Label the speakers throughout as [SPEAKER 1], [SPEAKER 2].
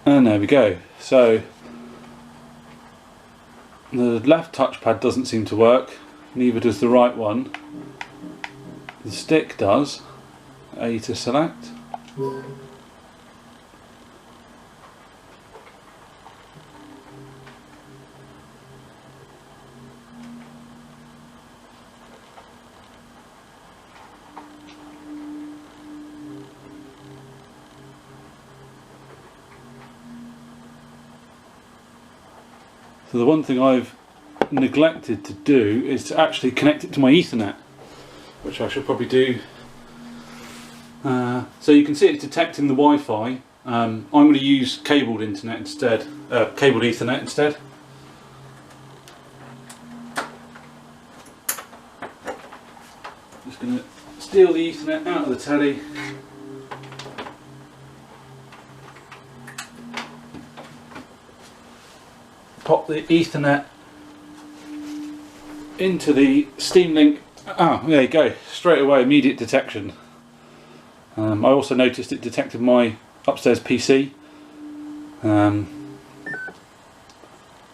[SPEAKER 1] And there we go. So the left touchpad doesn't seem to work, neither does the right one. The stick does. A to select. So the one thing I've neglected to do is to actually connect it to my Ethernet, which I should probably do. So you can see it's detecting the Wi-Fi. I'm going to use cabled internet instead, cabled Ethernet instead. Just going to steal the Ethernet out of the telly. Pop the Ethernet into the Steam Link. Oh, there you go, straight away, immediate detection. I also noticed it detected my upstairs PC. So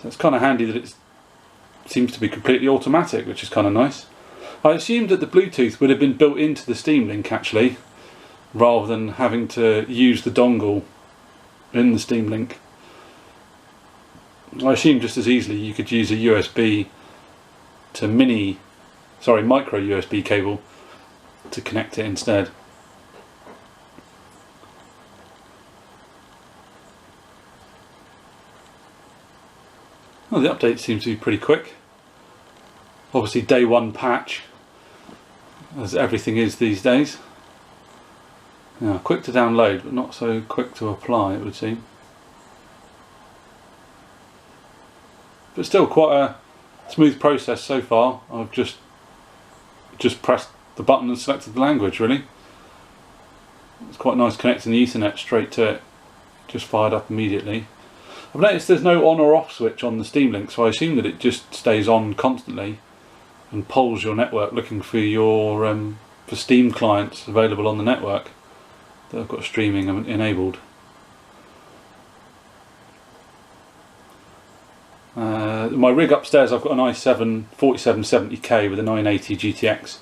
[SPEAKER 1] it's kind of handy that it seems to be completely automatic, which is kind of nice. I assumed that the Bluetooth would have been built into the Steam Link actually, rather than having to use the dongle in the Steam Link. I assume just as easily you could use a USB to micro USB cable to connect it instead. Well, the update seems to be pretty quick. Obviously day one patch, as everything is these days. Yeah, quick to download, but not so quick to apply, it would seem. But still quite a smooth process so far. I've just pressed the button and selected the language, really. It's quite nice connecting the Ethernet straight to it. Just fired up immediately. I've noticed there's no on or off switch on the Steam Link, so I assume that it just stays on constantly and polls your network looking for your for Steam clients available on the network that have got streaming enabled. My rig upstairs, I've got an i7 4770K with a 980 GTX,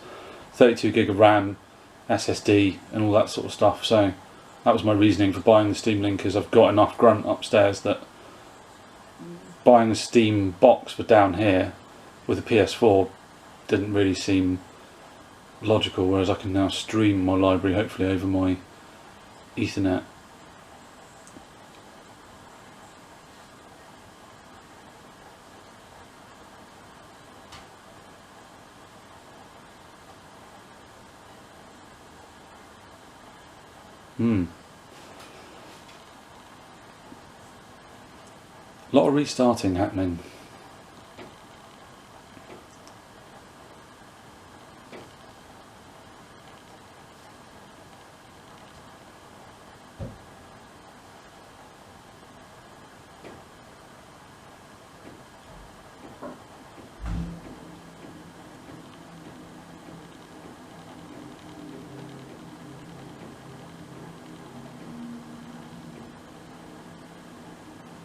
[SPEAKER 1] 32GB of RAM, SSD and all that sort of stuff. So that was my reasoning for buying the Steam Link, is I've got enough grunt upstairs that buying a Steam box for down here with a PS4 didn't really seem logical, whereas I can now stream my library hopefully over my Ethernet. A lot of restarting happening.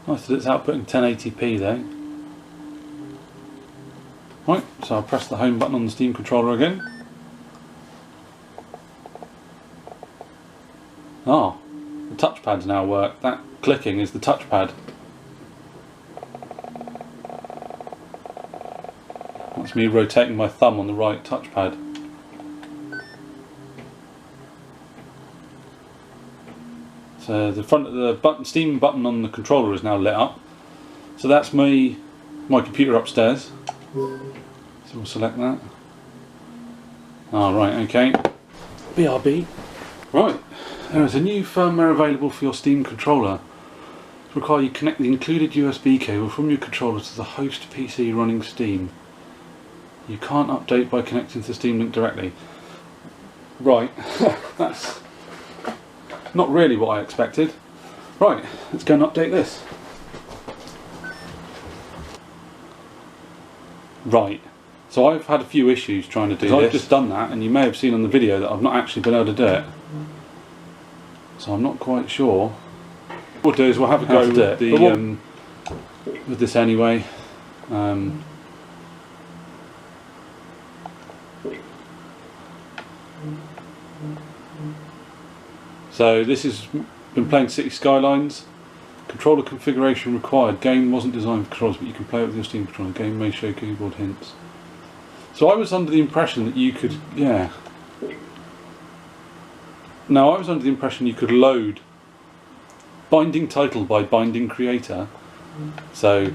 [SPEAKER 1] Nice that it's outputting 1080p though. Right, so I'll press the home button on the Steam controller again. Ah, the touchpads now work. That clicking is the touchpad. That's me rotating my thumb on the right touchpad. So the front of the Steam button on the controller is now lit up. So that's my computer upstairs. So we'll select that. Ah, right, okay. BRB. Right, there is a new firmware available for your Steam controller. It requires you connect the included USB cable from your controller to the host PC running Steam. You can't update by connecting to Steam Link directly. Right, that's not really what I expected. Right, let's go and update this. Right, so I've had a few issues trying to do this. I've just done that, and you may have seen on the video that I've not actually been able to do it. So I'm not quite sure we'll do is we'll have a go with the with this anyway. So this has been playing City Skylines. Controller configuration required. Game wasn't designed for controllers, but you can play it with your Steam controller. Game may show keyboard hints. So I was under the impression that you could, yeah. Now I was under the impression you could load binding title by binding creator. So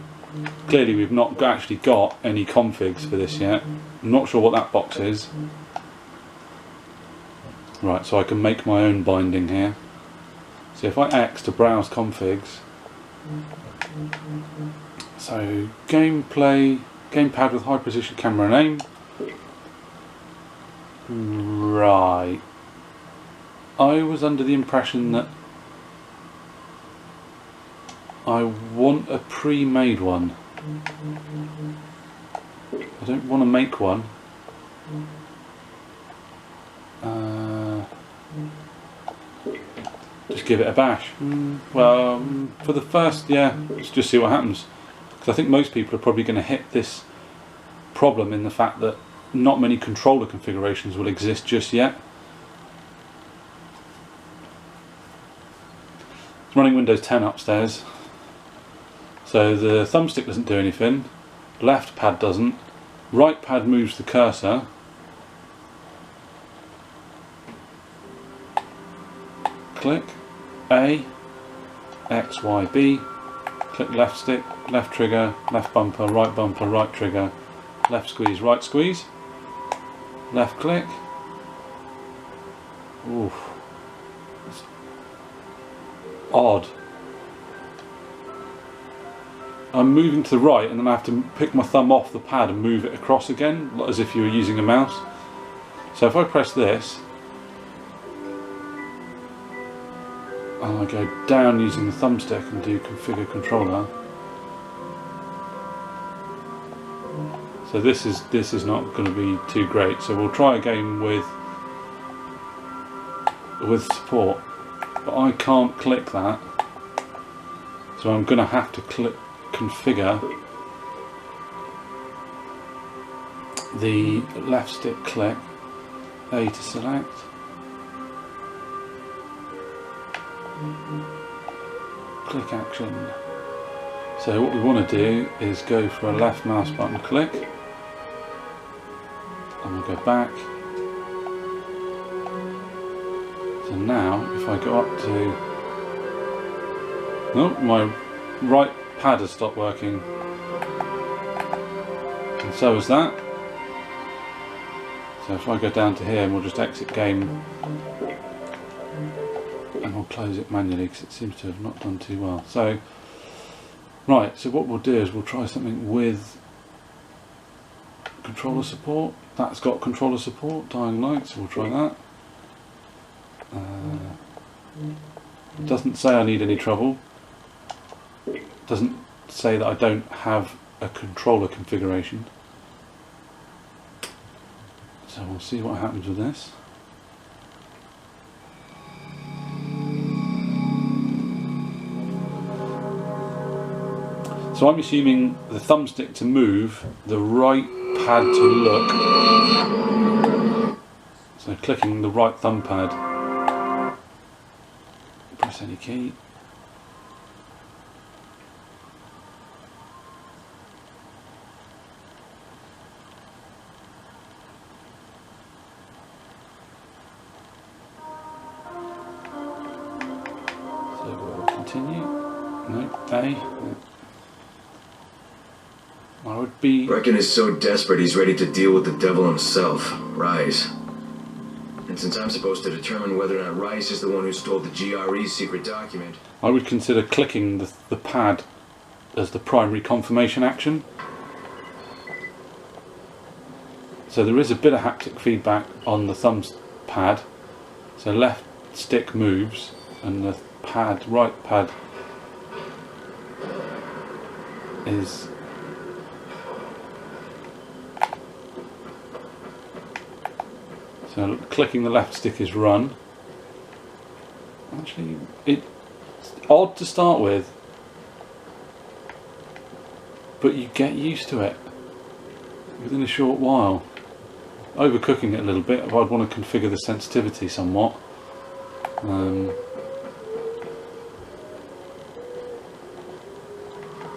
[SPEAKER 1] clearly we've not actually got any configs for this yet. I'm not sure what that box is. Right, so I can make my own binding here. So if I X to browse configs, so gameplay, gamepad with high precision camera and aim. Right. I was under the impression that I want a pre-made one. I don't want to make one. Just give it a bash. Well, for the first, yeah, let's just see what happens. Because I think most people are probably going to hit this problem in the fact that not many controller configurations will exist just yet. It's running Windows 10 upstairs. So the thumbstick doesn't do anything, left pad doesn't, right pad moves the cursor. Click A, X, Y, B, click left stick, left trigger, left bumper, right trigger, left squeeze, right squeeze, left click. Oof. It's odd. I'm moving to the right and then I have to pick my thumb off the pad and move it across again, as if you were using a mouse. So if I press this, and I go down using the thumbstick and do configure controller. So this is not going to be too great. So we'll try a game with support, but I can't click that. So I'm going to have to click configure the left stick click, A to select. Click action. So what we want to do is go for a left mouse button click, and we'll go back. So now if I go up to, no, my right pad has stopped working, and so is that. So if I go down to here and we'll just exit game, and we'll close it manually because it seems to have not done too well. So, right, so what we'll do is we'll try something with controller support. That's got controller support, Dying Light, so we'll try that. It doesn't say I need any trouble. It doesn't say that I don't have a controller configuration. So we'll see what happens with this. So I'm assuming the thumbstick to move, the right pad to look. So clicking the right thumb pad, press any key. So we'll continue. No, A. I would be...
[SPEAKER 2] Brecken is so desperate he's ready to deal with the devil himself, Rise. And since I'm supposed to determine whether or not Rise is the one who stole the GRE's secret document...
[SPEAKER 1] I would consider clicking the pad as the primary confirmation action. So there is a bit of haptic feedback on the thumb pad. So left stick moves and the pad, right pad is... So clicking the left stick is run. Actually, It's odd to start with, but you get used to it within a short while. Overcooking it a little bit, I'd want to configure the sensitivity somewhat.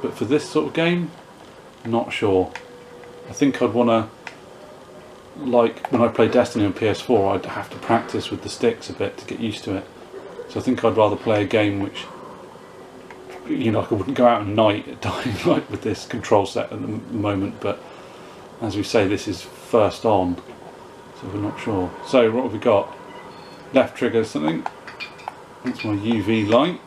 [SPEAKER 1] But for this sort of game, not sure. I think I'd want to, like when I play Destiny on PS4, I'd have to practice with the sticks a bit to get used to it. So I think I'd rather play a game which, you know, I wouldn't go out at night at Dying Light with this control set at the moment, but as we say, this is first on, so we're not sure. So what have we got? Left trigger something. That's my UV light.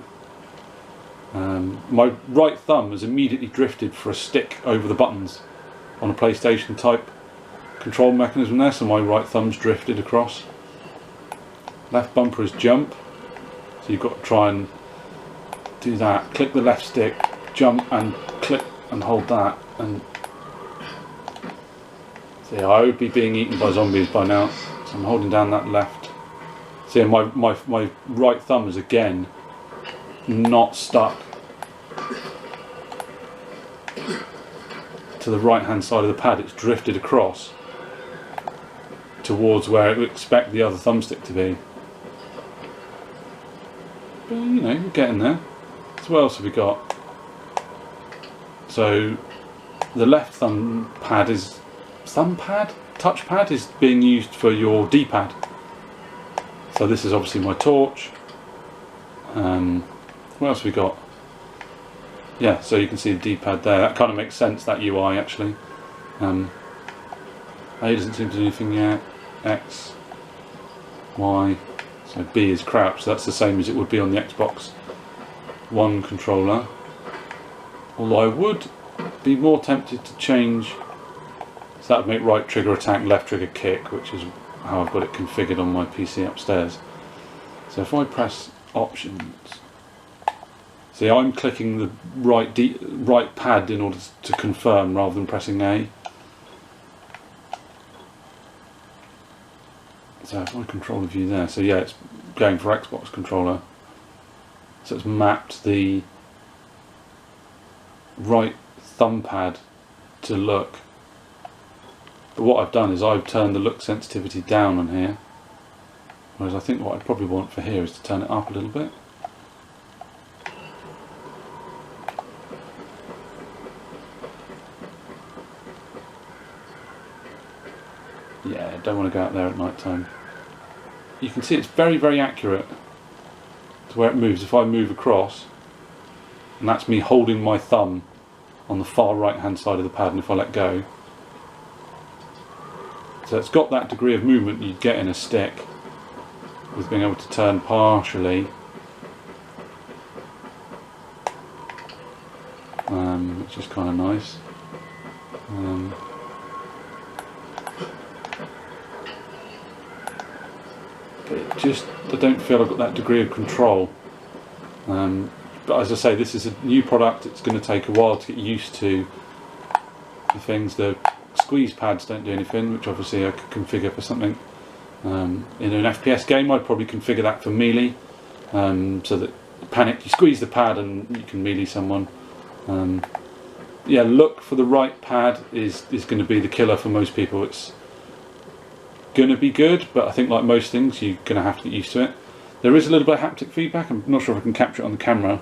[SPEAKER 1] My right thumb has immediately drifted for a stick over the buttons on a PlayStation type control mechanism there, so my right thumb's drifted across. Left bumper is jump, so you've got to try and do that. Click the left stick, jump and click and hold that, and see, I would be being eaten by zombies by now, so I'm holding down that left. See, my right thumb is again not stuck to the right hand side of the pad, it's drifted across towards where it would expect the other thumbstick to be. But you know, we're getting there. So what else have we got? So the left thumb pad is touchpad is being used for your D-pad. So this is obviously my torch. What else have we got? Yeah, so you can see the D-pad there. That kind of makes sense, that UI actually. A doesn't seem to do anything yet. X, Y, so B is crouch, so that's the same as it would be on the Xbox One controller. Although I would be more tempted to change, so that would make right trigger attack, left trigger kick, which is how I've got it configured on my PC upstairs. So if I press options, see, I'm clicking the right pad in order to confirm rather than pressing A. So if I control the view there, so yeah, it's going for Xbox controller. So it's mapped the right thumb pad to look. But what I've done is I've turned the look sensitivity down on here. Whereas I think what I probably want for here is to turn it up a little bit. Yeah, I don't want to go out there at night time. You can see it's very, very accurate to where it moves. If I move across, and that's me holding my thumb on the far right hand side of the pad, and if I let go, so it's got that degree of movement you'd get in a stick with being able to turn partially, which is kind of nice. But it just, I don't feel I've got that degree of control. But as I say, this is a new product. It's going to take a while to get used to the things. The squeeze pads don't do anything, which obviously I could configure for something. In an FPS game, I'd probably configure that for melee, so that panic, you squeeze the pad and you can melee someone. Yeah, look for the right pad is going to be the killer for most people. It's going to be good, but I think like most things, you're going to have to get used to it. There is a little bit of haptic feedback. I'm not sure if I can capture it on the camera.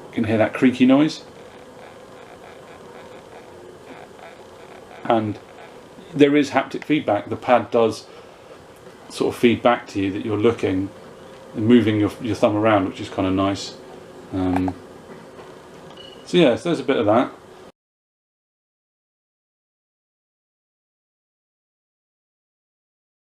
[SPEAKER 1] You can hear that creaky noise. And there is haptic feedback. The pad does sort of feed back to you that you're looking and moving your thumb around, which is kind of nice. So yeah, so there's a bit of that.